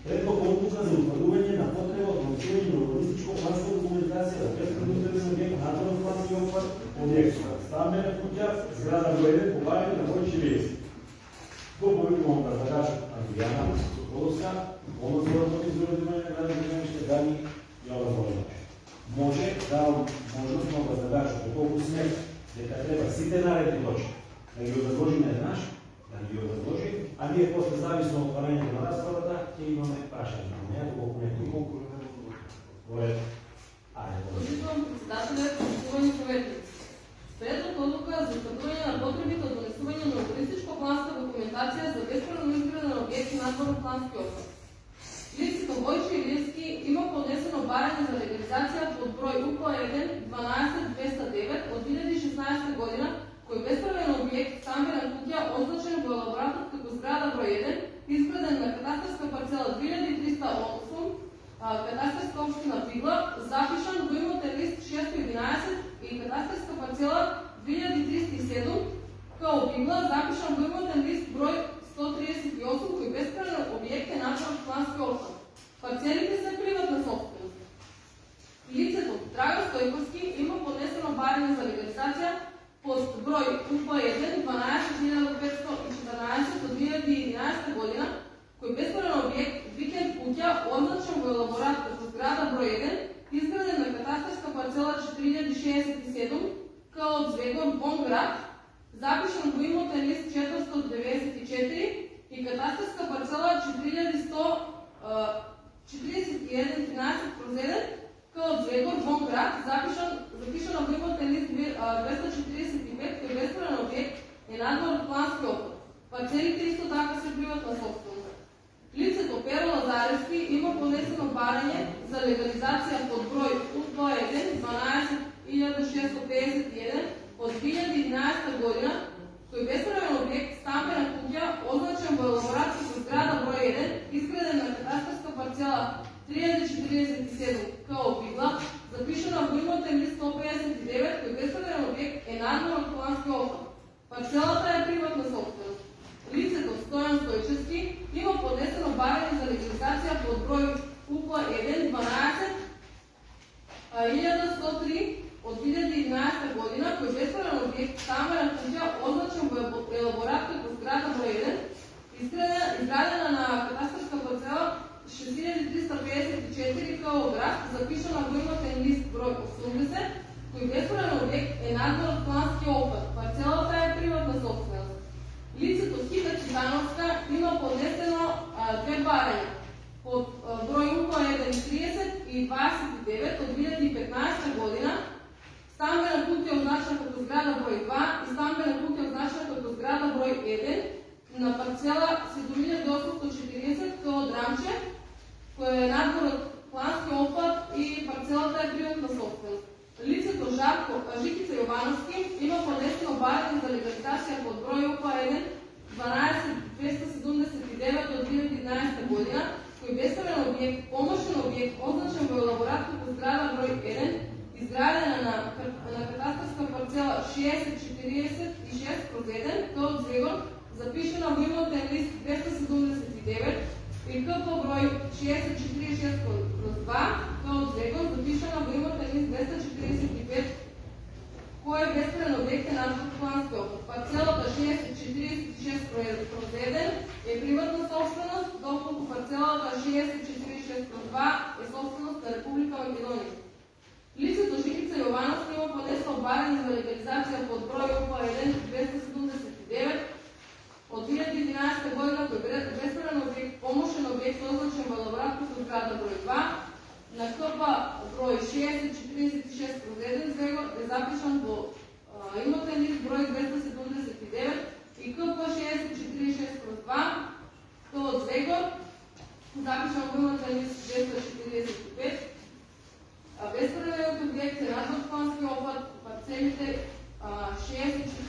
Предлог одлука за утвърдување на потреба од научување на урбанистичко-планска документација за безпредметен објект надзорно-плански опфат објект стамбена куќа, зграда број 1, побавање на број 40. Доповедувам предлагачот Андријана Соколовска, помоцова за изработување на градски земјишни данни и образование. Може да можност на предлагачот доколку сме дека треба сите наредни точки да ги образложиме еднаш, да ги образложи, а ние после зависно од отварањето на расправата ќе имаме прашање. Не, доколку некој Поред. Позитувам председателят, почитувани советници. Предлог одлука за утврдување на потребите од донесување на урбанистичко-планска документација за бесправно изграден објект надзорно-плански опфат. Лицето Војче Илиевски има поднесено барање за легализација под број УП-1 12209 од 2016 година, кој бесправен објект стамбена куќа означен во елаборатот како зграда број 1, изграден на катастарска парцела 2308, катастарска општина Пигла, запишан во имотен лист 611 и катастарска парцела 2307, као Пигла, запишан во имотен лист број 138, кој бесправен објект е надзорно-плански опфат. Парцелите се приватна собственост. Лицето Драго Стојковски има поднесено барање за легализација под број УП-1 12514 од 2011 година, кој бесправен објект викенд куќа означен во елаборат како зграда број 1, изграден на катастарска парцела 4067, као Звегор Бон град, запишан во имотен лист 494 и катастарска парцела 4113/1, као Звегор Бон град, запишана во имотен лист 245, кој бесправен објект е надзорно-плански опфат. Парцелите исто така се приватна собственост. Лицето Перо Лазаревски има поднесено барање за легализација под број УП-1 12651 од 2011 година, кој бесправен објект стамбена куќа означен во елаборат како зграда број 1, изграден на катастарска парцела 3047 као Пигла, запишана во имотен лист 159, кој бесправен објект е надзорно-плански опфат. Парцелата е приватна собственост. Лицето Стојан Стојчевски има поднесено барање за легализација под број УП-1 12103 од 2011 година, кој бесправен објект стамбена куќа означен во елаборат како зграда број 1, изградена на катастарска парцела 6354 као град, запишана во имотен лист број 80, кој бесправен објект е надзорно-плански опфат. Парцелата е приватна собственост. Лицето Хита Читановска има поднесено две барања под број УП-1 30 и 29 од 2015 година, стамбена куќа означена како зграда број 2 и стамбена куќа означена како зграда број 1 на парцела 7840 као Драмче, кој е надзорно-плански опфат и парцелата е приватна собственост. Лицето Жикица Јовановски има поднесено барање за легализација под број УП-1 12279 од 2011 година, кој бесправен објект, помошен објект, означен во елаборат како зграда број 1, изградена на катастарска парцела 6046/1, као Звегор, запишана во имотен лист 279 и КП број 6046/2, као Звегор, запишана во имотен лист 245, кој е бесправен објект е надзорно-плански опфат. Парцелата 6046/1 е приватна собственост, доколку парцелата 6046/2 е собственост на Република Македонија. Лицето Жикица Јовановска има поднесено барање за легализација под број УП-1 279 од 2011 година, кој е бесправен објект, помошен објект означен во елаборат како зграда број 2, на КП број 6046/1 Звегор е запишан во имотен лист број 279 и КП 6046/2 као Звегор, запишан во имотен лист 245. Бесправениот објект е надзорно-плански опфат, парцелите 6046/2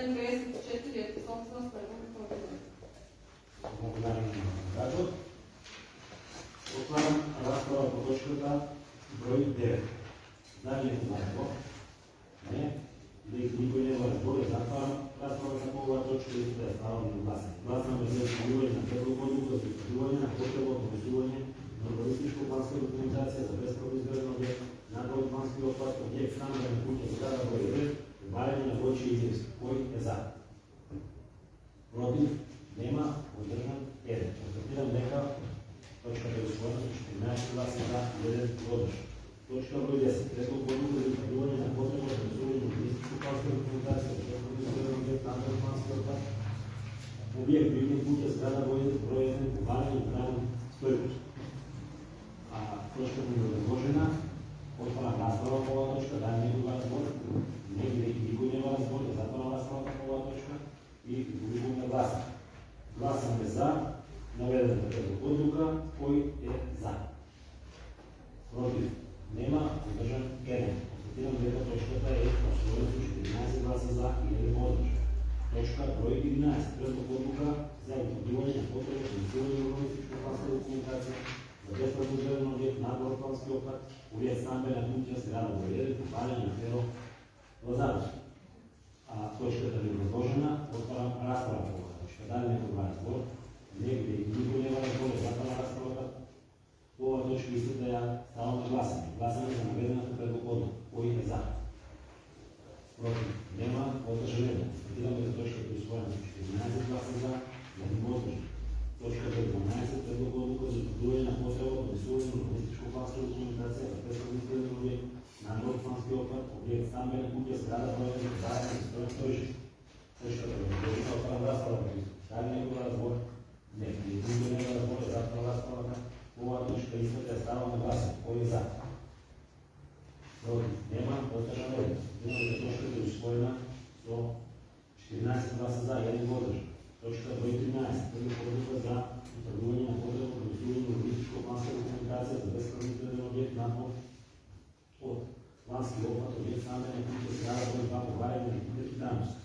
член 24 е собственост на Република Македония. Благодаря на председател. Отварям разправа по точката брой 9. Дали е това какво? Не. Никой не има разбори. Затварям разправата по ова точка и да ставам на гласен. Гласаме за изпълнение на предлог за изпълнение на потребното гласуване на урбанистичко-планска документация за безправно изграден обект, надводно-плански обхват, обект станция на кухня, сграда брой 9, добавяне на Войче и Илиевски. Кой е за? Против? Нема. Въздържан? 1. Констатирам дека точката е усвоена с 14 гласа за и 1 въздържан. Точка брой 10. Предлог за изпълнение на потребното гласуване на урбанистичко-планска документация за безправно изграден обект, надводно-плански обхват, обект Вилни кухня, сграда брой 1, добавяне на правилно стойност. Точката ми е възложена. Отварям разправа по ова точка, да не има разбор. Никой няма разбор, затварям разправата по ова точка и изгубихме гласа. Гласаме за наведената като одлука. Кой е за? Против? Нема. Въздържан? 1. Констатирам дека точката е усвоена с 14 гласа за и 1 въздържан. Точка брой 11. Предлог одлука за утвърдуване на потребното гласуване на урбанистичко-планска документация за безправно изграден обект, надводно-плански обхват, обект стамбена кухня, сграда брой 1, добавяне на Феро Лазаров. Точката ми е възложена. Отварям разправа по ова точка. Дали не това разбор? Никой няма разбор, затварям разправата. По ова точка искам да я ставам на гласане. Гласане за наведената предлог. Кой е за? Против? Нема. Въздържан? Констатираме за точката е усвоена с 14 гласа за и 1 въздържан. Точката е 12. Предлог за утвърдуване на потребното гласуване на урбанистичко-планска документация за безправно изграден обект, надводно-плански обхват, обект стамбена кухня, сграда брой 1, добавяне на Стоян Стойчев. Точката е възложена. Отварям разправата. Дали не има разбор? Не. Никой няма разбор, затварям разправата. По ова точка иска да я става на гласа. Кой е за? Против? Нема. Въздържан? 1. Думаме за точката е усвоена с 14 гласа за и 1 въздържан. Точка брой 13. Предлог за утвърдуване на потребното гласуване на урбанистичко-планска документация за безправно изграден обект от плански обхват, обект стамбена кухня, сграда брой 2, добавяне на кухня и данност.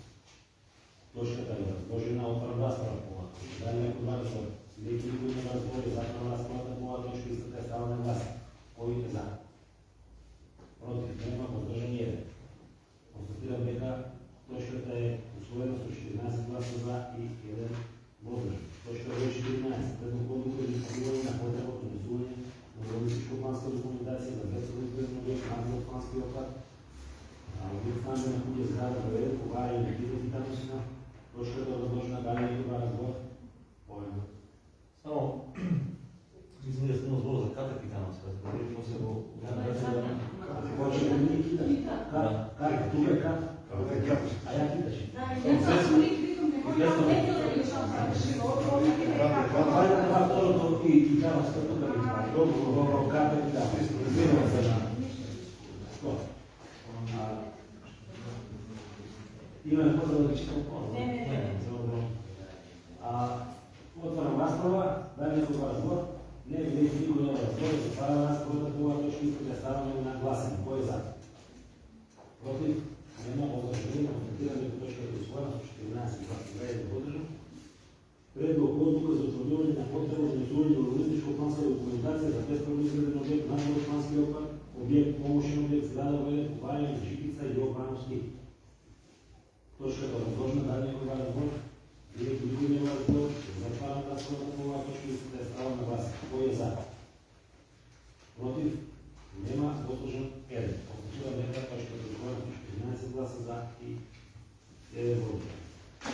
Точката е възложена. Отварям разправа по ова точка. Дали не това разбор? Всеки никой не разбори, затварям разправата по ова точка и искате да става на гласа. Кой е за? Против? Нема. Въздържан? 1. Констатирам дека точката е усвоена с 14 гласа за и 1 въздържан. Точка брой 14. Предлог за изпълнение на потребното гласуване на урбанистичко-планска документация за безправно изграден обект, надводно-плански обхват, обект стамбена кухня, сграда брой 1, добавяне на кухня и данност. Точката е възложена. Дали не това разбор? Повече. Само извинете, стана збор за катапитанска. Говорим се го... Почва да ми кита. Как? Тук е как? А я киташ. Това е това второто и даноска тук да ми прави. Добро, карта и да. Разбираме се на... Има какво да да читам по-добро? Не. Отварям разправа. Дали не това разбор? Не, видите, никой няма разбор. Затварям разправата по ова точка и искам да ставаме на гласен. Кой е за? Против? Нема. Въздържан? Констатирам дека точката е усвоена с 14 гласа за и 1 въздържан. Предлог одлука за утвърдуване на потребното гласуване на урбанистичко-планска документация за безправно изграден обект, надводно-плански обхват, обект помощен обект, сграда брой 1, добавяне на Житица и Йовановски. Точката е възложена. Дали не това разбор? Видите, никой няма разбор. Затварям разправата по ова точка и да я ставам на гласа. Кой е за? Против? Нема. Въздържан? 1. Констатирам дека точката е усвоена с 14 гласа за и 1 въздържан.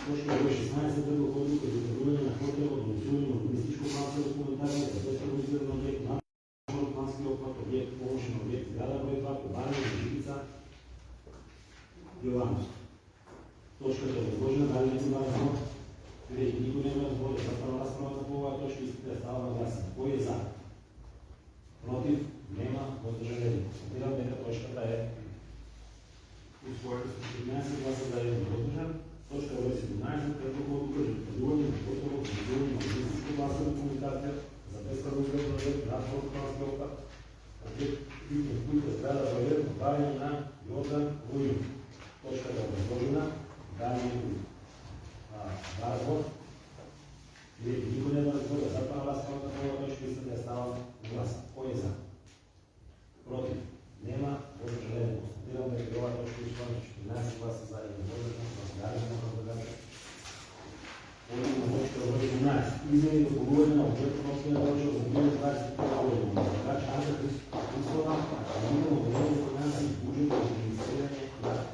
Точка брой 16. Предлог за утвърдуване на потребното гласуване на урбанистичко-планска документация за безправно изграден обект, надводно-плански обхват, обект помощен обект, сграда брой 2, добавяне на Житица Йовановски. Точката е възложена. Дали не това разбор? Видите, никой няма разбор. Затварям разправата по ова точка и искате да става на гласа. Кой е за? Против? Нема. Въздържан? 1. Констатирам дека точката е усвоена с 14 гласа за и 1 въздържан. Точка брой 17. Предлог за утвърдуване на потребното гласуване на урбанистичко-планска документация за безправно изграден обект, надводно разговор. Или никой не да разговор. Затова на вас казвам такова точка и да става глас. Кой е за? Против? Нема. Въздържане. Констатирам дека ова точка изпълни 14 гласа за и въздържан. Въздържане на предлагател. Одимо на точка брой 11. Измени до погубане на бюджетно на община Вълчев за 2021 година. Така че Анка Христова, именно време финанси и бюджет за администриране на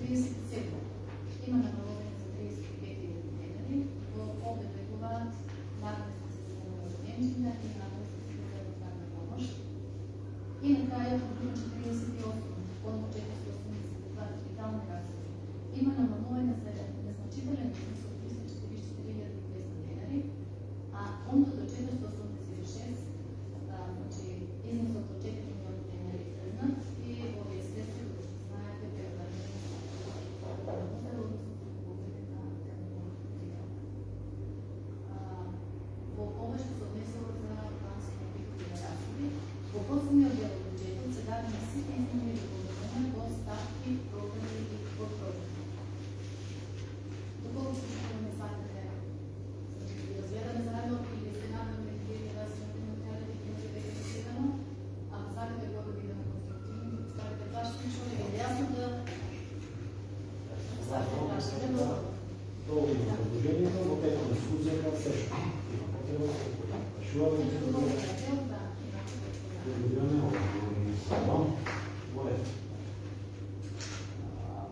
37. Има намаление за 35 денари. Обявяват надписи за новоденчина и надписи за държавна помощ. И накрая програма 48, фонд 482 капитални разходи. Има намаление за незначителен износ от 344 200 денари, а фондът до 486, значи износът от 4 милиона денари тръгнат и естествено, знаете, повече се отнесла за финансово приходи разходи. По косвения дел от бюджета са дадени всички изменения и допълнения по ставки, програми и подпрограми. Доколко слушаме факта да разгледаме заедно или Сенатът на Медиите разгледаме материали и да бъде фиксирано, ако знаете какво да видим конструктивно, да поставите плащане, защото е ясно да поставите плащане. Долу има предложението, но ето дискусията също.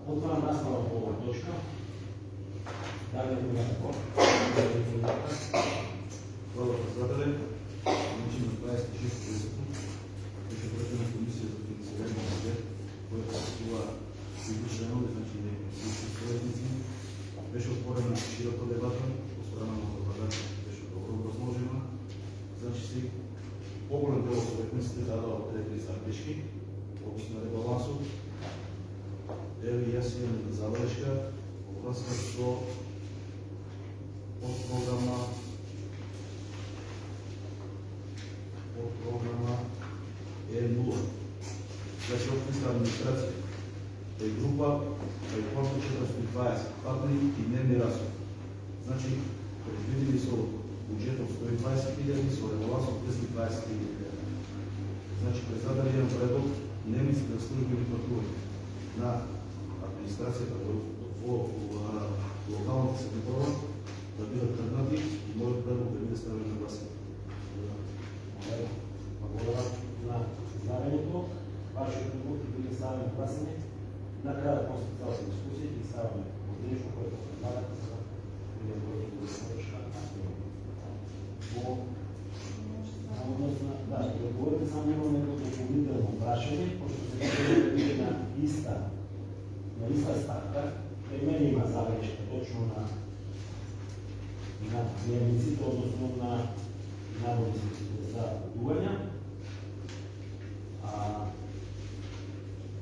Отварям размова по оваа точка. Дали има такова? Hvala председателя. Значи на 26 беше проведена комисия за финансиране на бюджет, която съществува всички членове, значи всички съветници. Беше отворена широка дебата, от страна на председателя беше добро разложена. Значи си по-голям дел от съветниците дадава трети стратежки, област на ребалансов. Еви и аз имам една забележка във връзка с подпрограма Е0. Значи общинска администрация е група, е фонд 420, платни и дневни разходи. Значи, предвидени са от бюджета от 120 хиляди, с ребаланс от 320 хиляди. Значи, председателят имам предвид дневниците на службени пътувания на администрацията в локалната секретора да бъдат тръгнати и моят предвид да бъде ставен на гласен. Благодаря на знанието. Вашето да бъде ставен на гласене. Накрая после цялата дискусия и ставаме от нещо, което предлагате за да, отговорите само имаме допълнително прашане, защото се бъде на иста ставка. При мен има забележка точно на дневниците, odnosno на наборниците за пътувания.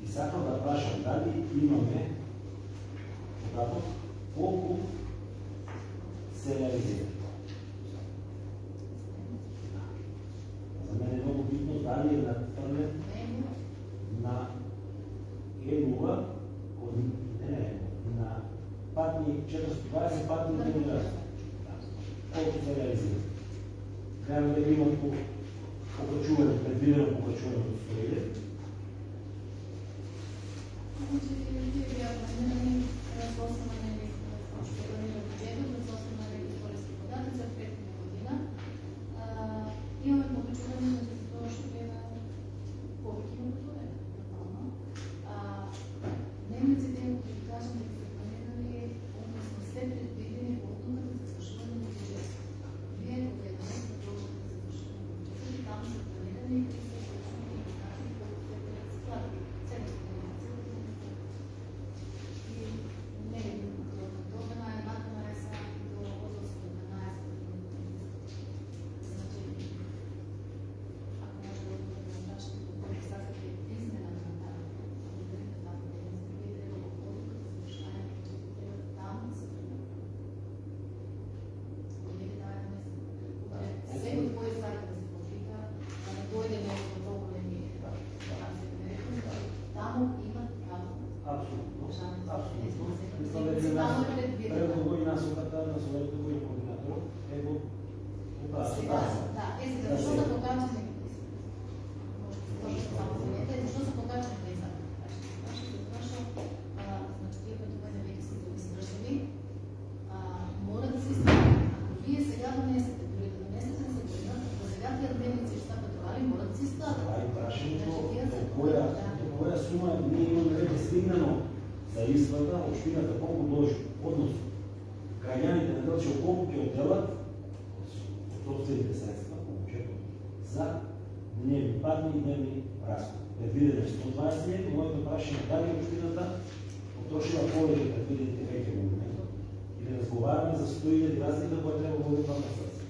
И сакам да прашам дали имаме податок колко се реализира. За мен е много битно дали е надхвърлен на Е0 на патни 420 патни дневни разходи. Колко се реализира. Трябва да има покачуване, предвидено покачуване от строили. Имаме покачуване на това, повече има това. Дневниците, които кажем, да са планирани, уместно сте предвидени по отдуката за свършване на бюджет. Вие гледаме за точката за свършване на бюджет, там са планирани и са свършвани и знаете колко се склади. Целите на целите. И не е до 12 до 8 значение. Ако може да бъде нашите показатели измена на тази. за изплата, общината колко дължи, односно граѓаните на Делчево колко ќе отделат од собствените средства по бюджетот за дневни, патни и дневни разходи. Предвидено 120 лева, моето прашање дали общината потрошила повеќе од предвидените веќе во моментот или разговараме за 100.000 разлика која треба да бъде платна средства.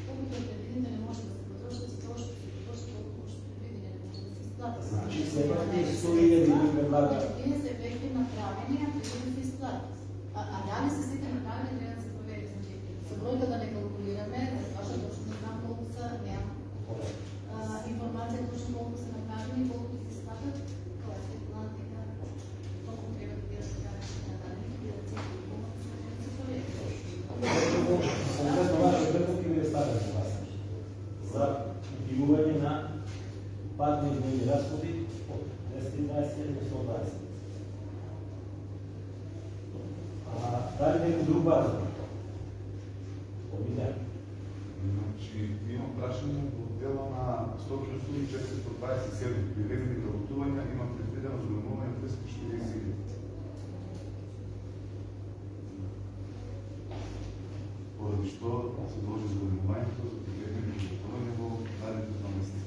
Колкото е предвидено не може да се потроши, се троши, колкото ще предвидено не може да се изплати. Значи все пак тези 100.000 ви предлага. Вие са ефекти направени, а преди да се изплатят. Дали са сите направени, трябва да се провери. Значи, с бройка да не калкулираме, защото точно не знам колко са, нямам информация точно колко са направени, колко да се изплатят. Това е план така, колко трябва да бъдат така на дадени, да се провери. Конкретно вашия препоръки ви е ставен за вас. За вдигување на патни и дневни разходи от 220 до 120. Дали некој друг база? Обиден. Значи, имам прашање во дела на 147 приведени работувања, има предвидено зголемување от 240 000. Поради што се дължи зголемувањето за приведени работувања во наредните 2 месеца.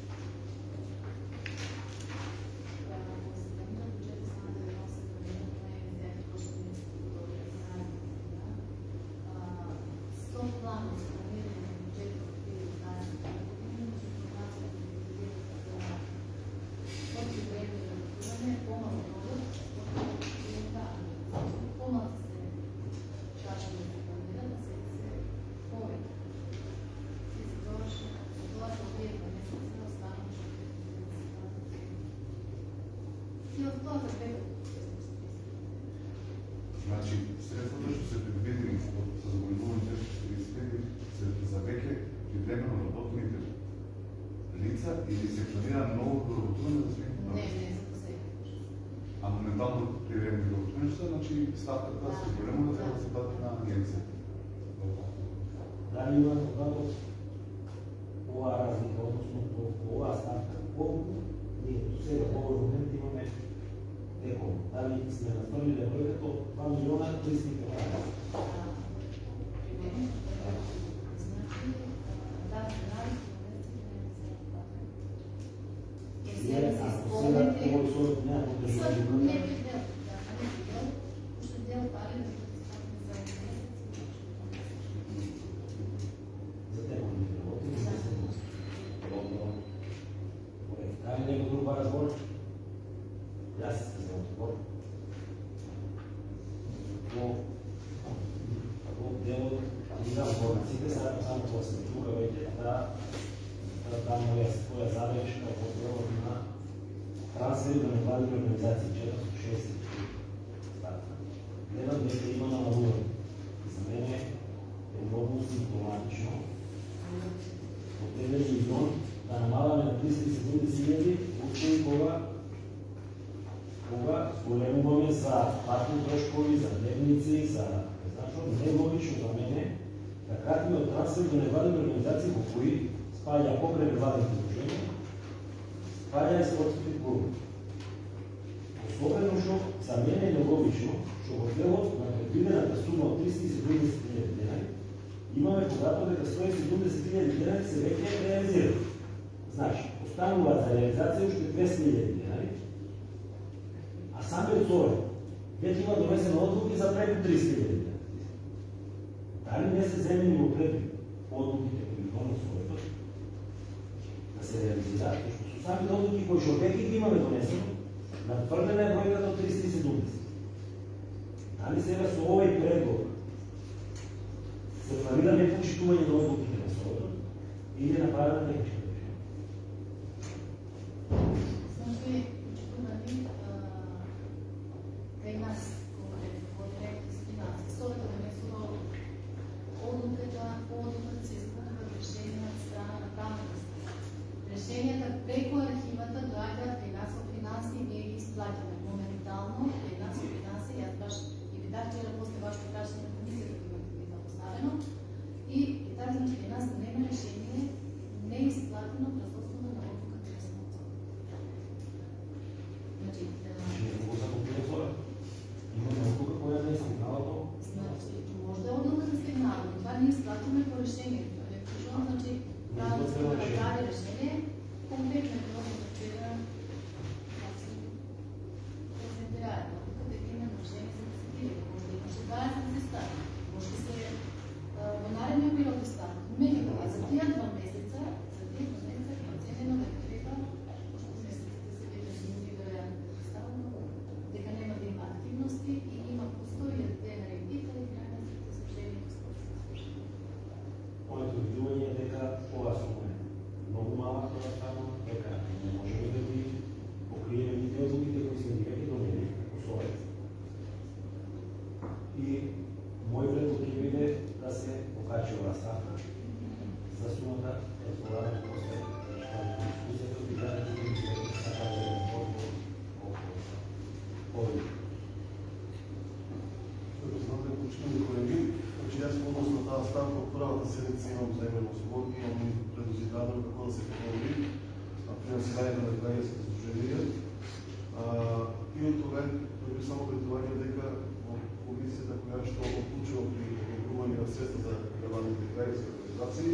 Значи, средствата што се предвидени за зголемување 240 000 за веќе привремено работните лица или се планира ново доработување за сметка на? Не, за сега. А моментално привремени доработување са, значи ставката се големо да трябва да се плати на агенција. Дали има когато ова разлика, односно по оваа ставка, колку ние до сега во овој момент имаме теком. Дали сме наставили бројката од 2 милиона 300 000. Дали некој друг ба разбор? Јас се за одговор. Во делот имам информациите, само кога сме тука веќе да моја своја забелешка во делот на трансфери на невладини организации 460 статка. Гледам дека има намалување. За мене е многу симптоматично од 1 милион да намаламе на 370 000 случаи кога зголемуваме за патни трошкови, за дневници, за нелогично за мене да кратиме од трансфер до невладини организации во кои спаѓа покрај невладните движења, спаѓа и спортските клубови. Особено што за мене е нелогично што во делот на предвидената сума од 370 000 денари имаме податок дека 170 000 денари се веќе реализирани. Значи, остануваат за реализација уште 200 000 денари, а самиот СОР веќе има донесена одлуки за преку 300 000 денари. Дали не се земени во предвид одлуките кои донес СОР да се реализираат, што со самите одлуки кои што веќе ги имаме донесено, надврдена е бројката од 370. Дали сега со овој предлог се планира непочитување до одлуките на СОР или направена техничка? Значи, очекувани кај нас, во директор за финанси, СОР-ата донесува одлуката се изпълнува решение от страна на правната страна. Решенията преко архивата доаѓаат кај нас во финанси и ние ги изплатиме. Моментално кај нас во финанси, јас баш и видах вчера после вашето прашање на комисията, кој ми е поставено, и кажам, че кај нас нема решение, не изплатиме стане. Може да се во наредниот период да стане. Меѓутоа, за тие 2 месеца, проценено да треба, пошто месеците се веќе минути веројатно представено, дека нема да има активности и има постојен денар и питали граѓанските служени и служени. Моето видување е дека ова сума е многу малка само, дека не можеме да ги покриеме нити од другите кои се директно домени условия. И мој предлог ќе биде да се покачи ова ставка за сумата разговараме после дискусията и граѓаните кои се сакаат да разговарат повеќе. Почнемо, колеги. Значи, аз относно тази ставка от първата седмица имам вземено свободни, имам предозидадено какво да се подобри при населението на гражданските служения. И от това дори само предполагам дека в комисията, която ще отключила при обрубване на средства за гражданите граждански организации,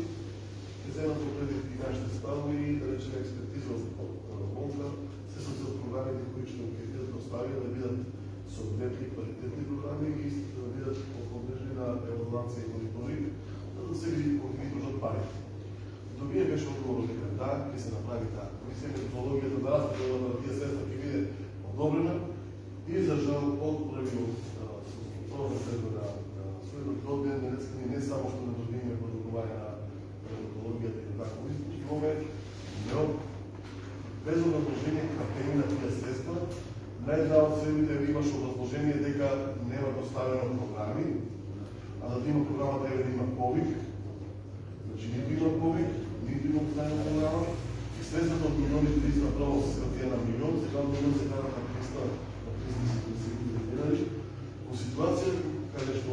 ще вземат определени и нашите стави и да речем експертиза от МОНКа, се са цел програмите, които ще определят достави, да видят съответни квалитетни програми и да видят подложени на евалуация и мониторинг, за да се види колко ги дължат парите. До вие беше отговор дека да, ќе се направи така. Комисия методологията на разпредела на тия средства ќе биде одобрена и за жал отговори от втората средства на своето одбен не само што не дозвиме по договаря на методологията и така комисия, имаме без образложение кратени на тия средства. Най-една от следните имаше образложение дека нема доставено програми, а за да има програма трябва да има повик. Значи нито има повик, нито има доставена програма. И средствата от 1,3 направо се скратия на 1 милион, сега от 1 милион се кара на 300 по ситуация, където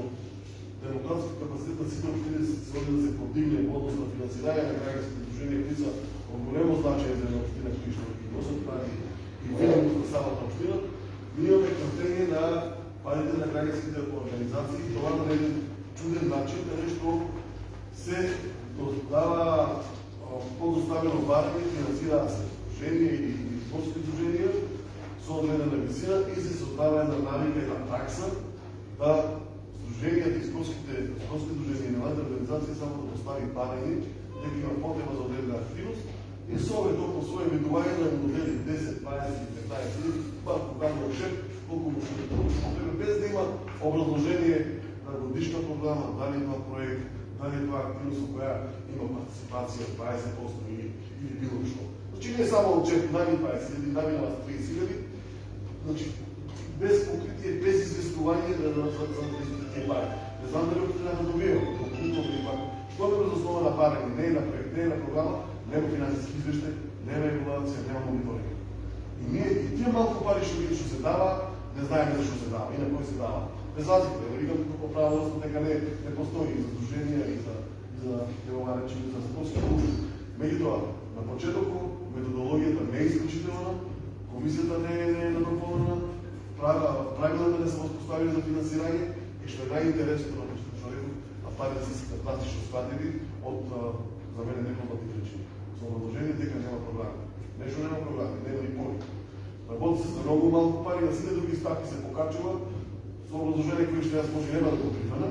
демократски капацитет на всички общини се води да се подигне водност на финансиране на гражданските движения, които са от голямо значение за една община, които ще носят пари и видимост на самата община, ние имаме кратение на парите на гражданските организации. Това на един чуден начин, където се дава по-доставено баране, финансира се движения и спортски движения с огледа на висина и се създава една навика и на такса да сдруженията и спортски движения и невладните организации само да постави барани, дека има потреба за отделна активност и с оглед по своje видование да модели 10, 20, 15 или малко казвам шеп, колко му ще да без да има образложение на годишна програма, дали има проект, дали това активност, в която има партиципация 20% или било що. Значи не само отчет нами 20 или нами на 30 хиляди, значи без покритие, без известование за тези пари. Не знам дали трябва да добивам допълнителни пари. Що е без основа на пари? Не е на проект, не е на програма, няма финансиски извеща, няма регулация, няма мониторинг. И ние и тия малко пари ще видим, що се дава, не знаем защо се дава и на кой се дава. Без разлика, да викам тук правилно, дека не постои и за сдружения, и за речени, за спортски клуби. Меѓутоа, на почетоку методологията не е изключителна, комисията не е напълнена, правилата не са възпоставили за финансиране и ще е най-интересно на човекът, а парите са си пластично складили от за мен непълнати причини. С предложение дека няма програми. Нещо няма програми, няма и пари. Работи се за много малко пари, на сите други ставки се покачува, с предложение, които ще аз може няма да го прифана.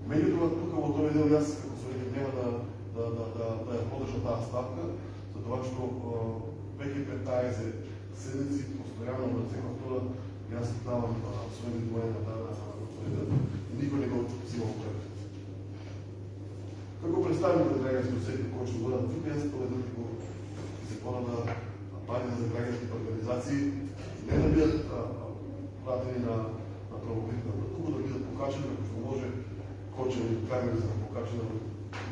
Меѓутоа тук во този дел аз како съветник няма да я подржа тази ставка, за това, че веќе 15 седмици постоянно на всяка втора и аз давам своите видове на тази и никой не го взима от теб. Како представим за граждански усети, който ще бъдат тук, аз поведам го закона на парите за гражданските организации, не да бидат пратени на правоохранителна, тук да бидат покачени, ако ще може кочени камери за да покачени на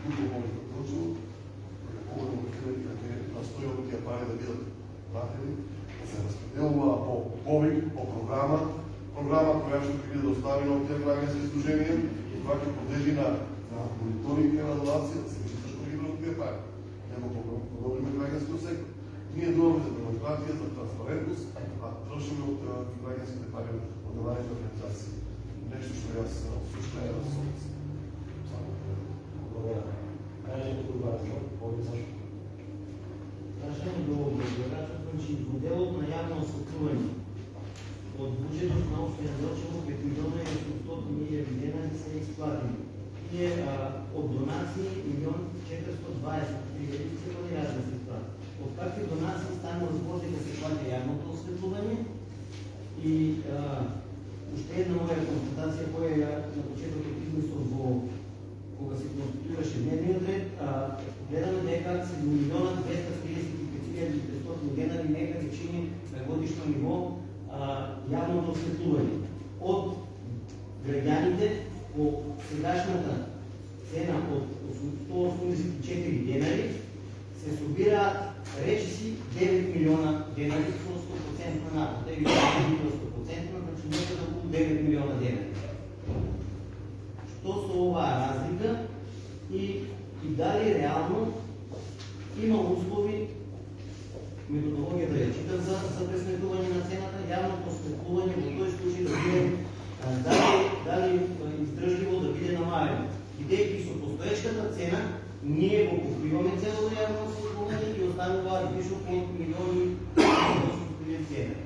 тук може да получим, хубаво да настоя от тия пари да бидат пратени, да се разпределува по повик, по програма, която ще биде доставена от тия граждански изложения и това ще подлежи на мониторинг и евалуация, да се вижда защо ги бъдат тия пари. Няма подобриме гражданския сектор. Ние думаме за демократия, за транспарентност, а трошим от гражданските пари от невладните организации. Нещо, що аз също е разсъдец. Благодаря. Кажете това разлог, повече също. Кажете го благодаря, че моделът на явно осветлуване от бюджетът на общия дължимо 5 милиона и 800 хиляди лева тие от донации 1 420 000 се бъде ясно се това. От какви донации стане възможно да се плати явното осветлуване и още една моя констатация, коя на почетното измисло кога се конституираше дневният ред, гледаме дека се до 1 235 500 денари нека речени на годишно ниво явното осветлуване. От граѓаните по сегашната цена от 184 денари се собира речиси 9 милиона денари со 100% наплата или 100%, значи некаде околу 9 милиона денари. Што со оваа разлика и дали реално има услови, методологија да ја читам за пресметување на цената, явното осветлување во тој случај да биде дали издржливо да биде намалено. Бидејќи со постоечката цена ние го покриваме целото јавно осветлување и останува вишок од 1.800.000 цена.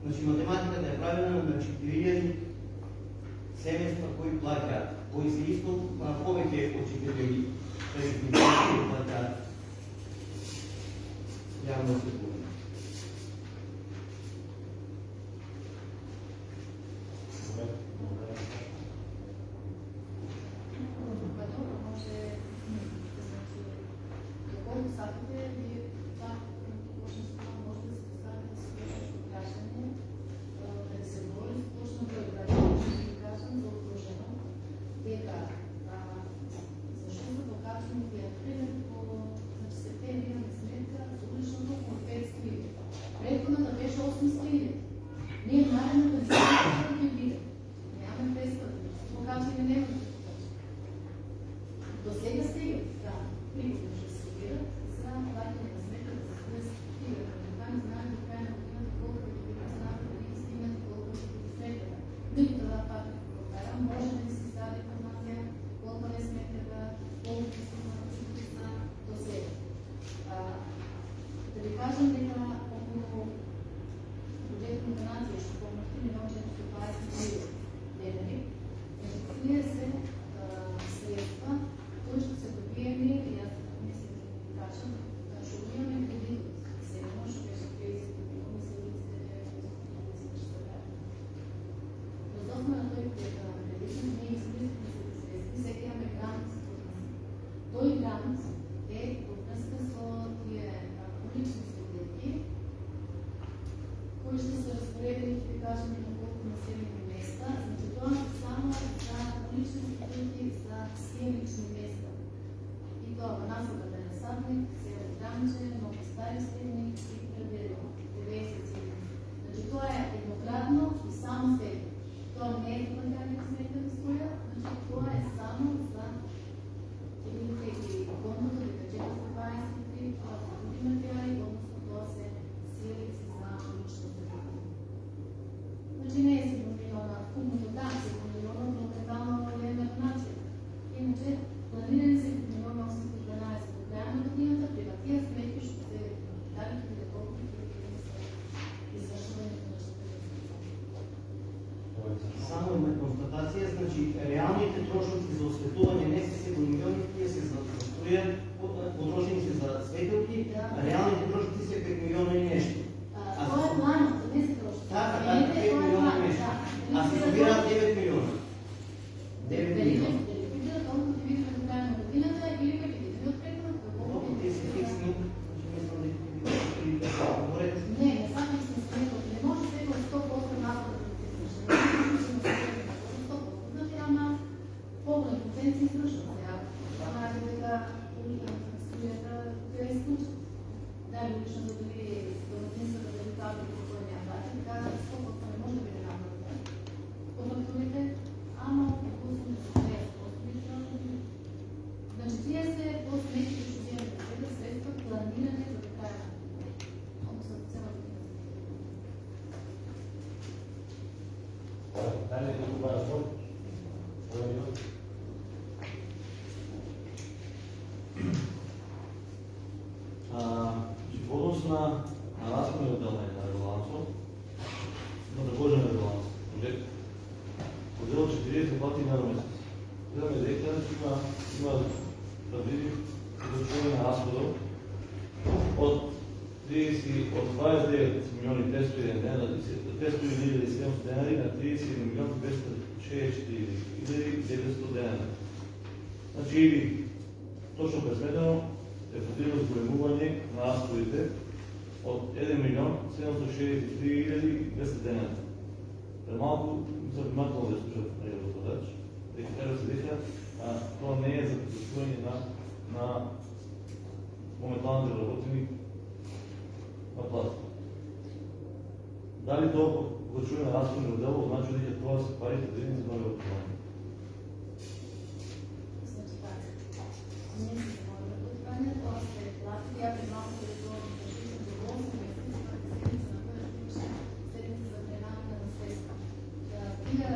Значи математиката е правена на 4000 семејства кои плаќаат, кои се исто повеќе од 4000 семејства кои плаќаат явно осветлување. Доколко сакате, вие това точно това може да се поставите с следващото граждане, да се говори с точно брой граждани, ще ви кажам за окружено, дека защо са покачени тия пример по септември на сметка за уличното около 500 000. Предходната беше 800 000. Ние наредната не сме да ги видим. Нямаме 500 000. Покачени не може да се покачени. До сега стига. Да, приходно ще се събира за плащане на сметка за стига. Това не знаем до края на годината колко е била цената, дали стигнат колко ще бъде сметката. Нито това пак не повтарям, може да се създаде информация колко е сметката, колко е сметката до сега. Да ви кажем дека около бюджетна донация ще помощи 1 420 000 денари. Между тия се средства, които ще се добиеме, и аз мисля да ви кажа, ще имаме кредит от 7, ще беше 30 милиона, се Дозохме на той кредит, ние изключихме се средства, всеки имаме грант. Той грант е във връзка с тия улични светлинки, които ще се разпоредили, да кажем, на колко населени места. Значи това е само за улични светлинки за схемични места. И това в нас е да насадник, село Гранче, много стари схемник и пределно 90 схемни. Значи това е еднократно и само схемни. Това не е за пазарните сметка да стоя, значи това е само за едните и годното да качета за 23, това са други материали, годното това се сили се за улично светлинки. Значи не е 7 милиона кубното там, 7 милиона в локална военна нация. Иначе планирани 7 милиона 812 до края на годината, при тия сметки ще се дали да колко извършването на Само една констатация, значи реалните трошници за осветлуване не са 7 милиони, тие се застроят, потрошници за светелки, реалните трошници са 5 милиона и нещо. Това е планът, не се троши. Да, 5 милиона и нещо. А се събират 9 милиона. 9 милиона. Дали колко ти видите до края на годината или пък и да от предната? Колко те са фиксни, говорете. Не само че сме сметки. Не може всеки от 100% малко да се свърши. Значи ама по-голям процент се свършва сега. Това е дека студията да е изключва. Да, лично да дори домакинствата да ви казва какво е някаква. Така 100% не може да бъде направено. По фактурите, ама по-късно да се прави просто. Значи тия се по-сметки ще вземем да се средства планиране за края. Далее това е спорт. В однос на разходните отдел на ребалансот, да предложим ребаланс. Отдел 40 плати на месец. гледаме дека има предвиди изключване на разходов от 29 милиони 501 денари на 31 милиони 264 хиляди 900 денари. Значи или точно пресметено е потребно сголемување на разходите от 1 милион 763 хиляди 200 денари. Премалку за внимателно да слушат работодач, дека кажа се дека тоа не е за присуствување на моменталните работени на плата. Дали тоа површување на разходни отдел, значи дека тоа се парите предвидени за нови работувања? Значи така, ние се говорим за това, това се плати, тя при малко да е това да се доволно седмица на седмица за премахване на средства. Тига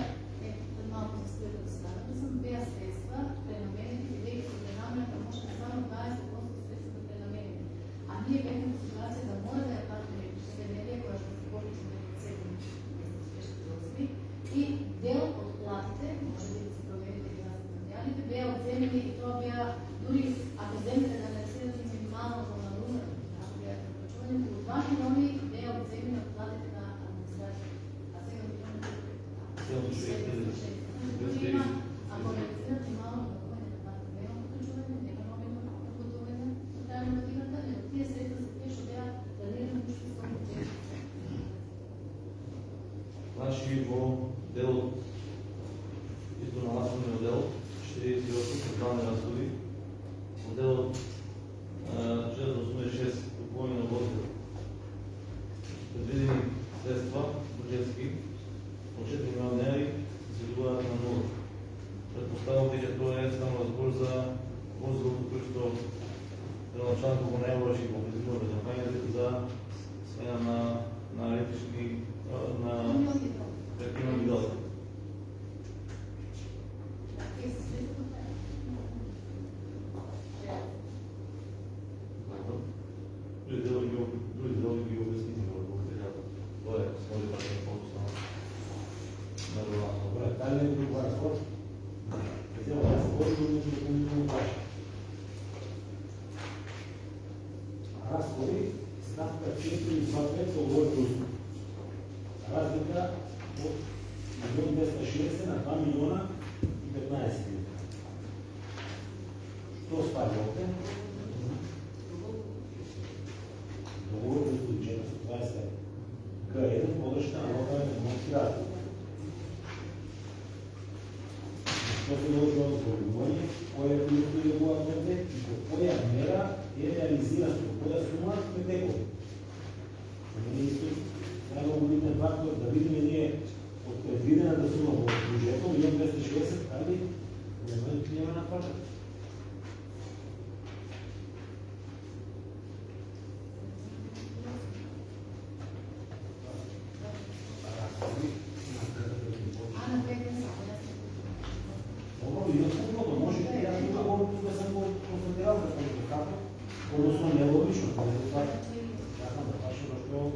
е малко за стои да стане, да съм бея средства, пренамерени, идеи за премахване, да може да само 20% средства да пренамерени. А ние бяхме в ситуация да може да я платим ежедневие, която ще се повече на седмица и дел от платите, може да се проверите и нас материалите, беа отземени и това беа, дори ако вземете да анексирате минималното на номер, ако беа препоръчването, от 2 милиони беа отземени от платите на администрацията. А сега дори има, ако анексирате малко на номер на платите, беа препоръчване, нека нови готовене на края на годината, но тия средства за те ще беа планирани нищо с това. Значи во дел избор на разходния отдел ще изготви създаване разходи. Отдел 686 купуване на возила. Предвидени средства бюджетски от 4 милиона евро се добавят на нула. Предпоставям дека тоа е само разбор за возилото, което первоначално го не върши по предизборната кампания за смена на електрични на реактивна гидалка. Други дела ги обясните, благодаря. Това е свои партия фокус на ролата. Добре, дали е друг разход? Хотела да се бъде допълнително плаща. Разходи, ставка 4,25 са отговорите услуги. Разлика от 1 260 на 2 милиона и 15 хиляди. Що става още? Договор за бюджета с 20 Г1 поддръжка на локалните ремонтни разходи. Що се дължи от сговорение, кой е прието и го акърде и по коя мера е реализирано, по коя сума сме текови. Най-големият фактор да видим ние от предвидената сума в бюджета, 1 260, дали няма на плата. Добро, и да може би аз да съм го констатирал като резултата, относно нелогично, за резултата. Чакам да плаща, защо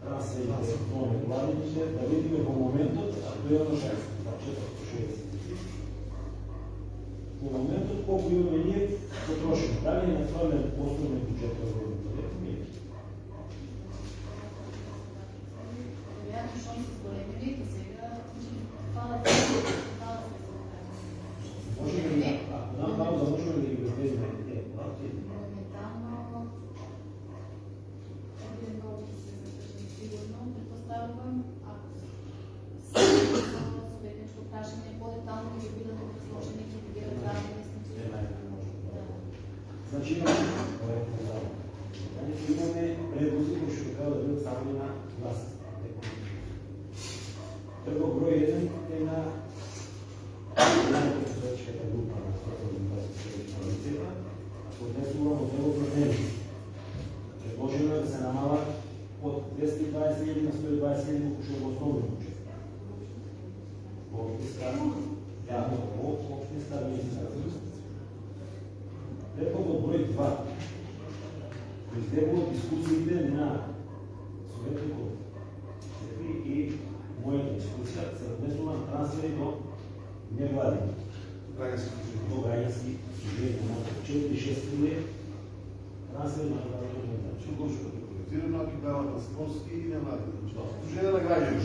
трансферите на владите, да видим во моментот, ако имаме 460. Во моментот колку имаме ние потрошено, дали е натврлен основен бюджет на родителите? Не. Вероятно, що са големи, и сега фала Може ли, ако нам пауза, можем ли да ги безбедим те? моментално е много да се започне сигурно. Предпоставям, ако съветничко прашане по-детално ги бидат разложени и ги бидат правилни. Значи имаме предлози, кои ще трябва да бъдат само на глас. Прво брой 1 е на посредчката група на коалицията, поднесува модел управление. Предложено е да се намала от 220 000 на 120 000, колко ще е основно бюджет. Общинска администрация. Предлог брой 2. Произведло дискусиите на съветнико и моята дискусия се отнесува на трансфери до невладени. До граждански служители на 4-6 хиляди трансфери на Фирма ги дават на спорски и не млади. Служение на граждани.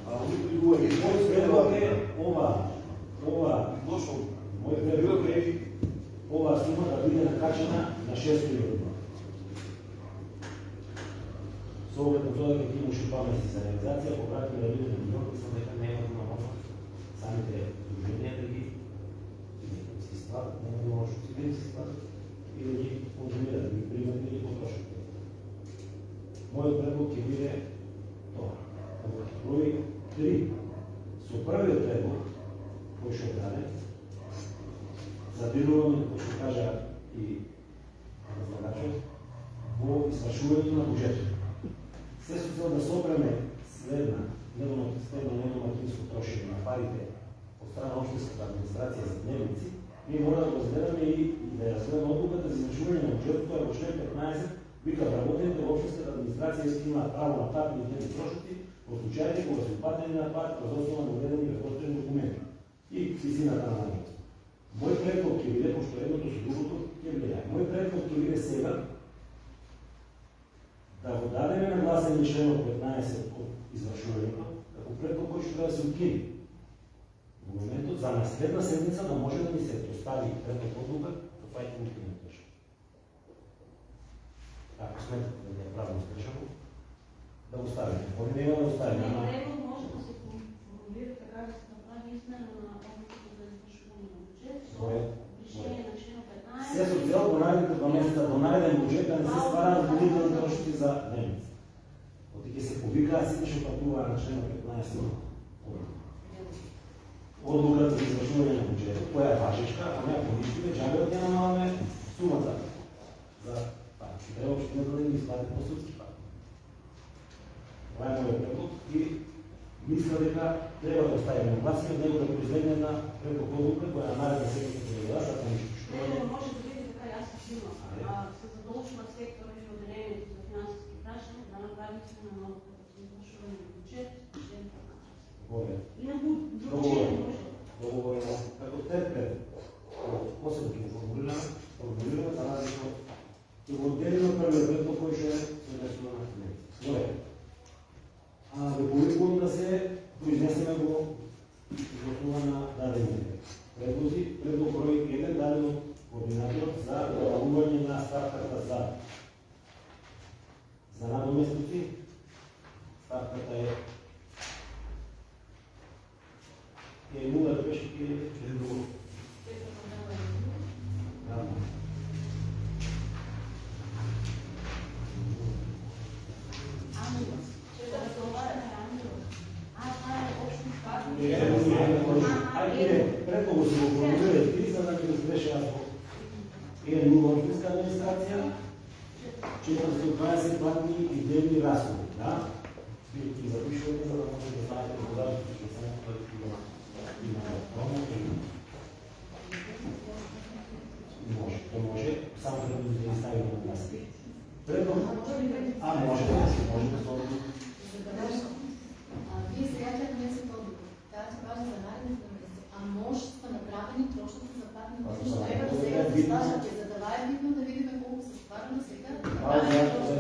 А oni pri govori, Мой предлог е мой предлог е ова сума да биде накачена на 6 милиона. С оглед на това дека имаше 2 месеца за реализация, поправки да биде на милион, мислам дека не е възможно самите движения да ги си складат, не е може да си складат и да ги консумират, да ги приемат и да ги потрошат. Моят предлог ќе биде това. Број 3. Со првиот предлог, кој што даде, задируваме, како што кажа и разлагачот, во извршувањето на бюджетот. Се со цел да сопреме следна недомакинско трошење на парите од страна на општинската администрација за дневници, ние мора да го разгледаме и да ја разгледаме одлуката за извршување на бюджетот, која во член 15 вика вработените во општинската администрација имаат право на платни и дневни трошоци во случаите кога се упатени на плат през основа на одредени вековостојни документи и висината на најмот. Мој предлог ќе биде, пошто едното со другото ќе влијае. Мој предлог ќе биде сега да го дадеме на гласење членот 15 од извршувањето, како предлог кој што треба да се укине. Во моментот за наследна седмица да може да ни се достави предлог одлука, тоа ќе го укине точно. Ако сметате да е правилно спречено, да го ставим. Може не да го ставим, ама... Предлог може да се формулира така да се направи измена на областите за извършване на бюджет, решение на член 15. Се со цел до наредните 2 месеца, до нареден бюджет да не се стварат допълнителни трошоци за дневница. Оти ќе се повикаат сите што патуваат на член 15 одлуката за извършване на бюджетот, која е важечка, ако не ја понищиме, джабелот ја намаламе сумата за партии. Треба општината да ги изплати по судски партии. Това е мојот предлог и мисля дека треба да оставиме на гласие од него да произлегне една предлог одлука која на наредна седмица ќе ја даде, ако ништо што е. Може да биде така јасно силно. Се задолжува сектора и одделението за финансовски прашања да направи се на ново извършване на бюджет, член 15. И на бюджет може. Договорено како терпен, посебно ќе го формулираме за разлика и го отделено првиот предлог кој што е согласно на него. Добре. Републикувам да се произнесеме во изгласува на дадените предлози. Предлог број 1 даден од координаторот за намалување на ставката за надоместници. Ставката е 0 беше друго. Предлого се го формулира и за да не разбереш јасно. Е нула општинска администрација, 420 платни и дневни разходи, да? И запишувате, за да може да знаете кога што само има промо и може. То може само да ги ставим на глас. Предно. Може да сложим. Вие сега ще внесете отговор. Тази важна за наредните месеци. А може са направени точно за заплатни месеци. Ще трябва да сега да стажат. За да е видно да видим колко се ствара на сега.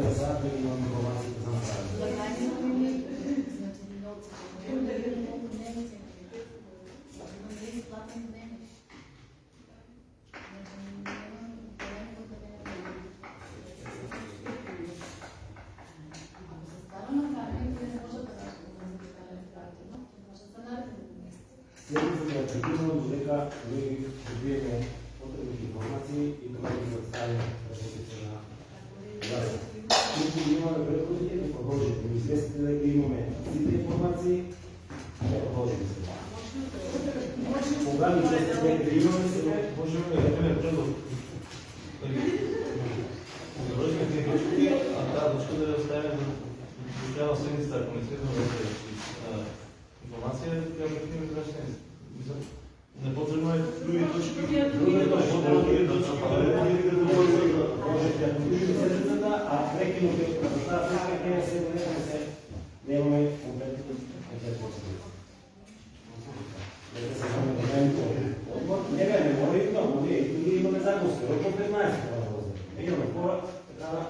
За сега да имам информацията за направено. За крайни номери. Значи, много се да видим колко дневници. Имам да изплатни дневници. Седмицата е предвидено до дека ние добиеме потребните информации и това да ги представим ръководите на газа. Които имаме предходите, да продължим. Известите дека имаме всички информации, да продължим се. Кога ми известите дека имаме сега, Можем да имаме предлог. Завършим технически, а тази точка да я оставим до края на седмицата, ако не следва информация, тя ще имаме края седмица. Не потребно е други точки. а прекинути за тази точка не имаме конкретни не може и това, ние имаме загуски, ръко 15 имаме хора, така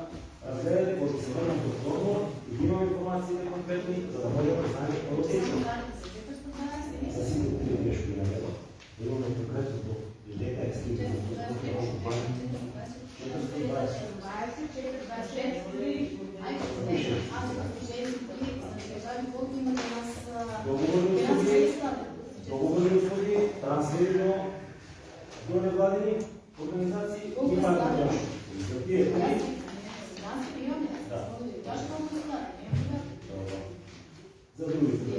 разгледали, които се върнат повторно и имаме информации конкретни, за да можем да знаем какво всичко. За сигурно нещо не намерва. Имаме конкретното идея, екстрите на договорни услуги, трансфери до невладени организации и банки. За тия пари за другите.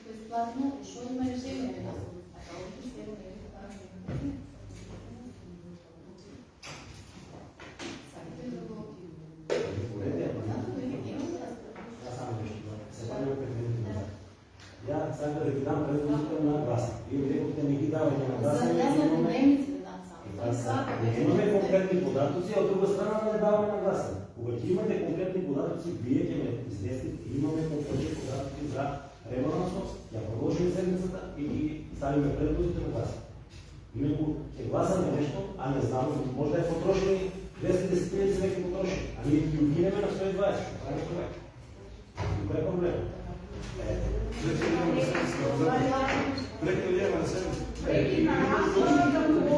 Безплатно, защото има решение. Сега да ги дам предводител на гласа. Вие лекохте не ги давате на гласа. Имаме конкретни податъци, а от друга страна не даваме на гласа. Когато имате конкретни податъци, вие ме известите, имаме конкретни податъци за ребалансов, я продължим седмицата и ги ставим предводител на гласа. Инако е гласа на нещо, а не знам, може да е потрошени 210 000 за веки потрошени. А ние ги отгинеме на 120. Правим това. Кой е проблем? Преки ли на седмица? Преки на